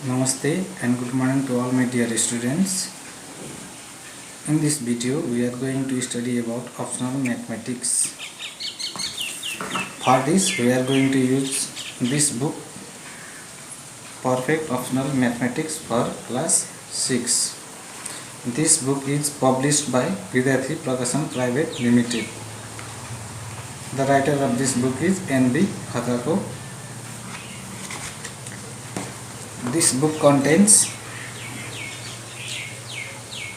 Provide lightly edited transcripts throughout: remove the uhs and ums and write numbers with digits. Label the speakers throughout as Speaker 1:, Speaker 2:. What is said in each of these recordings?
Speaker 1: Namaste and good morning to all my dear students. In this video we are going to study about optional mathematics. For this we are going to use this book, Perfect Optional Mathematics for Class 6. This book is published by Vidyarthi Prakashan Private Limited. The writer of this book is N.B. Khatako. This book contains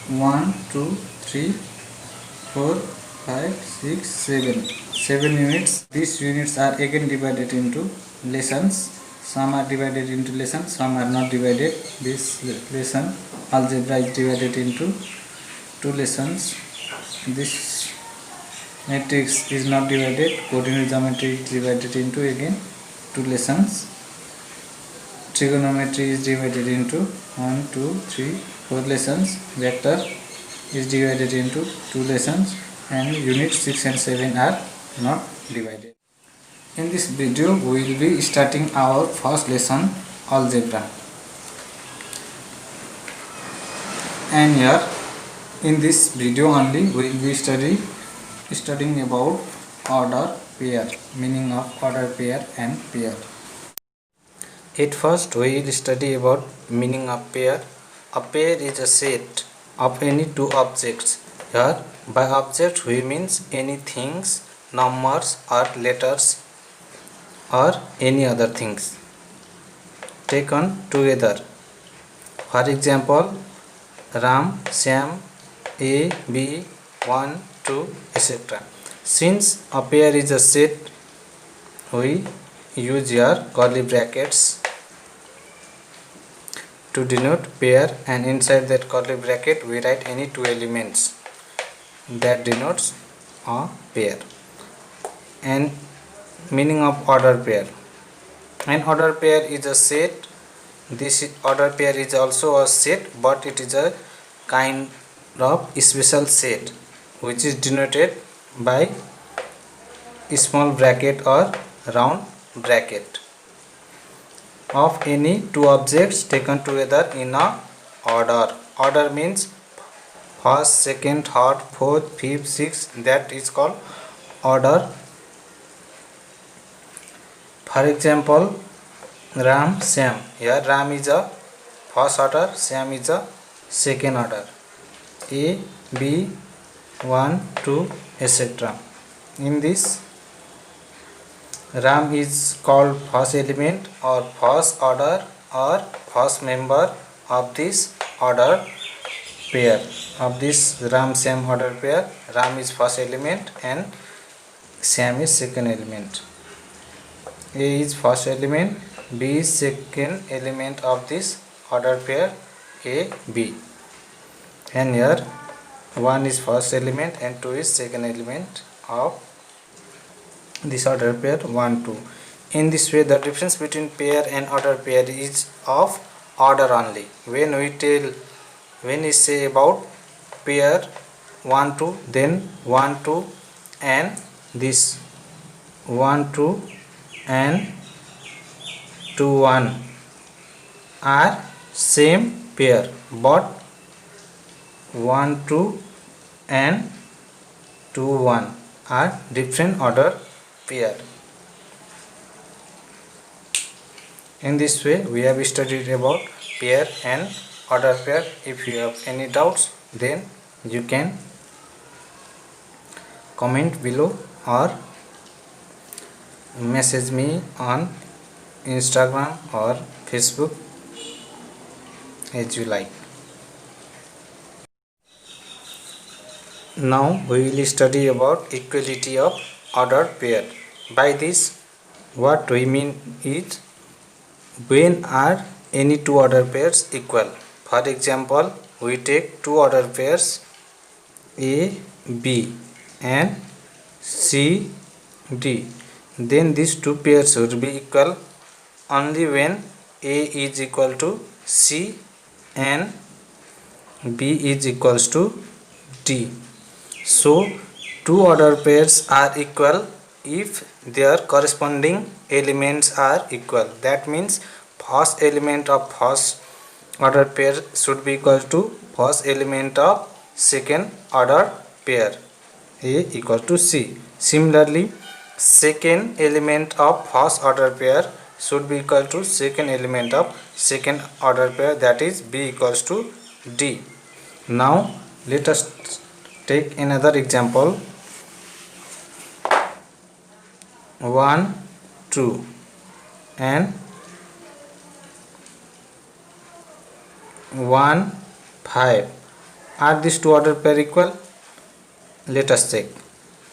Speaker 1: 1, 2, 3, 4, 5, 6, 7 units. These units are again divided into lessons. Some are divided into lessons, some are not divided. This lesson algebra is divided into 2 lessons. This matrix is not divided. Coordinate geometry is divided into again 2 lessons. Trigonometry is divided into 1, 2, 3, 4 lessons. Vector is divided into 2 lessons, and units 6 and 7 are not divided. In this video we will be starting our first lesson, algebra. And here in this video only we will be studying about order pair, meaning of order pair and pair. At first we will study about meaning of pair. A pair is a set of any two objects. Here by object we means any things, numbers or letters or any other things taken together. For example, Ram, Sam, A, B, 1, 2, etc. Since a pair is a set, we use here curly brackets to denote pair, and inside that curly bracket we write any two elements that denotes a pair. And meaning of order pair. An order pair is a set. This order pair is also a set, but it is a kind of special set which is denoted by small bracket or round bracket of any two objects taken together in a order. Order means first, second, third, fourth, fifth, sixth. That is called order. For example, Ram, Sam. Here Ram is a first order, Sam is a second order. A, B, 1, 2, etc. In this, Ram is called first element or first order or first member of this order pair, of this Ram Sam order pair. Ram is first element and Sam is second element. A is first element, B is second element of this order pair A, B. And here 1 is first element and 2 is second element of this order pair 1, 2. In this way the difference between pair and order pair is of order only. When we say about pair 1, 2, then 1, 2 and this 1, 2 and 2, 1 are same pair, but 1, 2 and 2, 1 are different order pair. In this way we have studied about pair and order pair. If you have any doubts, then you can comment below or message me on Instagram or Facebook, as you like. Now we will study about equality of ordered pair. By this what we mean is when are any two ordered pairs equal. For example, we take two ordered pairs A, B and C, D. Then these two pairs will be equal only when A is equal to C and B is equals to D. So two ordered pairs are equal if their corresponding elements are equal. That means first element of first order pair should be equal to first element of second order pair, A equal to C. Similarly, second element of first order pair should be equal to second element of second order pair, that is B equals to D. Now let us take another example. 1 2 and 1 5. Are these two order pair equal? Let us check.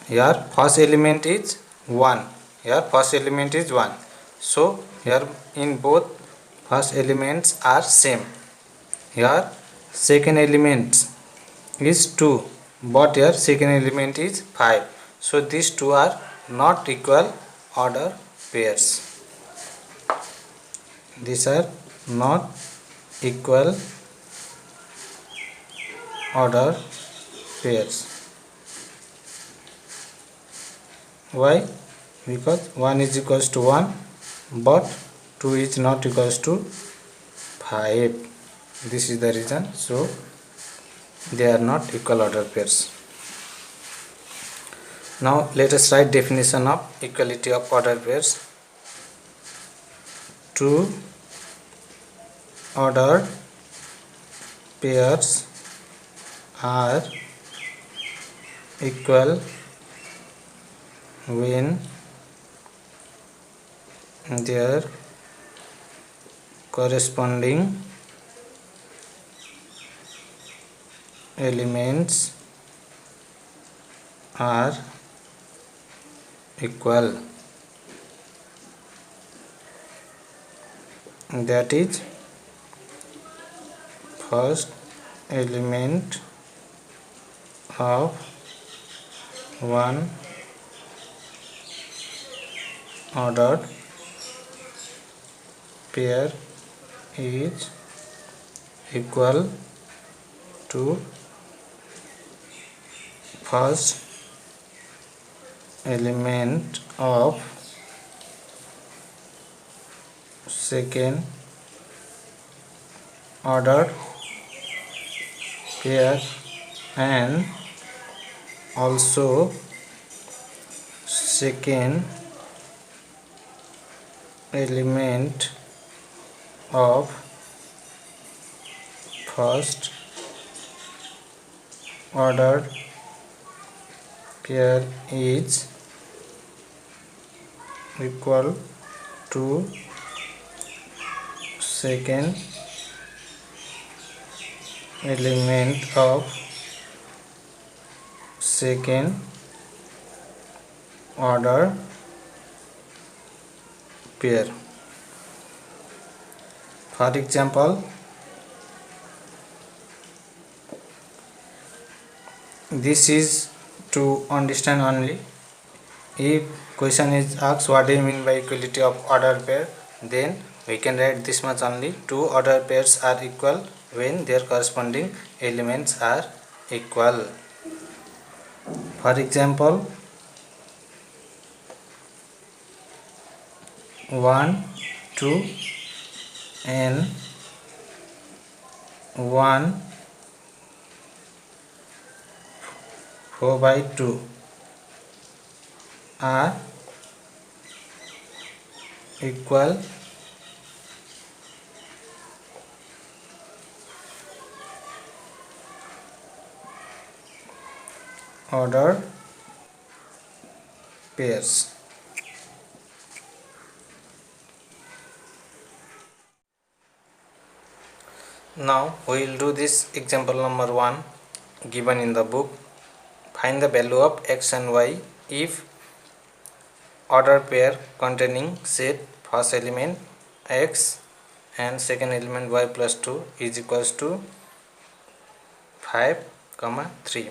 Speaker 1: Here first element is 1. Here first element is 1. So here in both first elements are same. Here second element is 2, but here second element is 5. So these two are not equal order pairs. These are not equal order pairs. Why? Because 1 is equals to 1 but 2 is not equals to 5. This is the reason. So they are not equal order pairs. Now let us write definition of equality of order pairs. Two ordered pairs are equal when their corresponding elements are equal. That is, first element of one ordered pair is equal to first element of second ordered pair and also second element of first ordered pair is equal to second element of second order pair. For example, this is to understand only. If question is asked what do you mean by equality of order pair, then we can write this much only. Two order pairs are equal when their corresponding elements are equal. For example, 1 2 and 1 4/2 are equal order pairs. Now we will do this example number 1 given in the book. Find the value of x and y if order pair containing set first element x and second element y plus 2 is equals to 5, 3.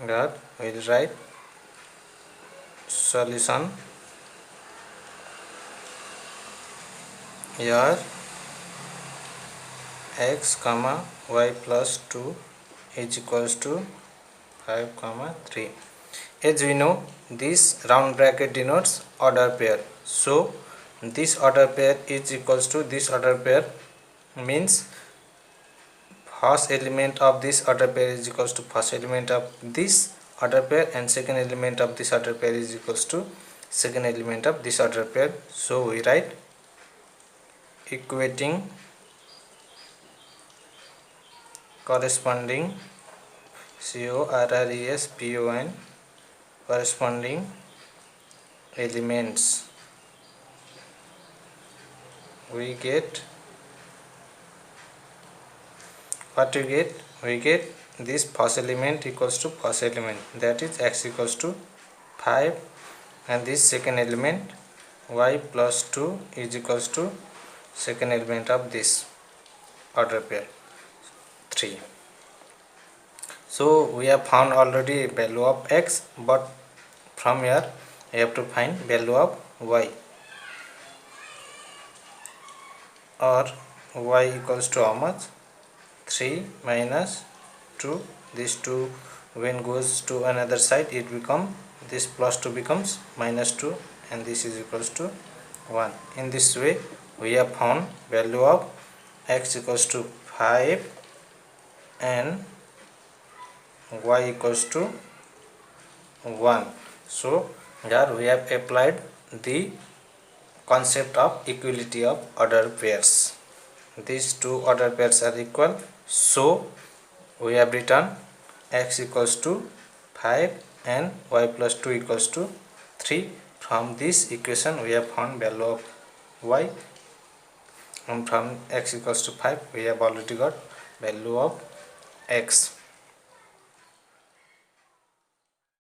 Speaker 1: That we will write solution. Here x comma y plus 2 is equals to 5, 3. As we know, this round bracket denotes order pair. So this order pair is equals to this order pair, means first element of this order pair is equals to first element of this order pair, and second element of this order pair is equals to second element of this order pair. So we write equating corresponding CORRESPON corresponding elements. We get what we get? We get this first element equals to first element, that is x equals to 5, and this second element y plus 2 is equals to second element of this order pair 3. So we have found already value of x, but from here we have to find value of y, or y equals to how much? 3 minus 2. This 2 when goes to another side, it become, this plus 2 becomes minus 2, and this is equals to 1. In this way we have found value of x equals to 5 and y equals to 1. So here we have applied the concept of equality of order pairs. These two order pairs are equal, so we have written x equals to 5 and y plus 2 equals to 3. From this equation we have found value of y, and from x equals to 5 we have already got value of x.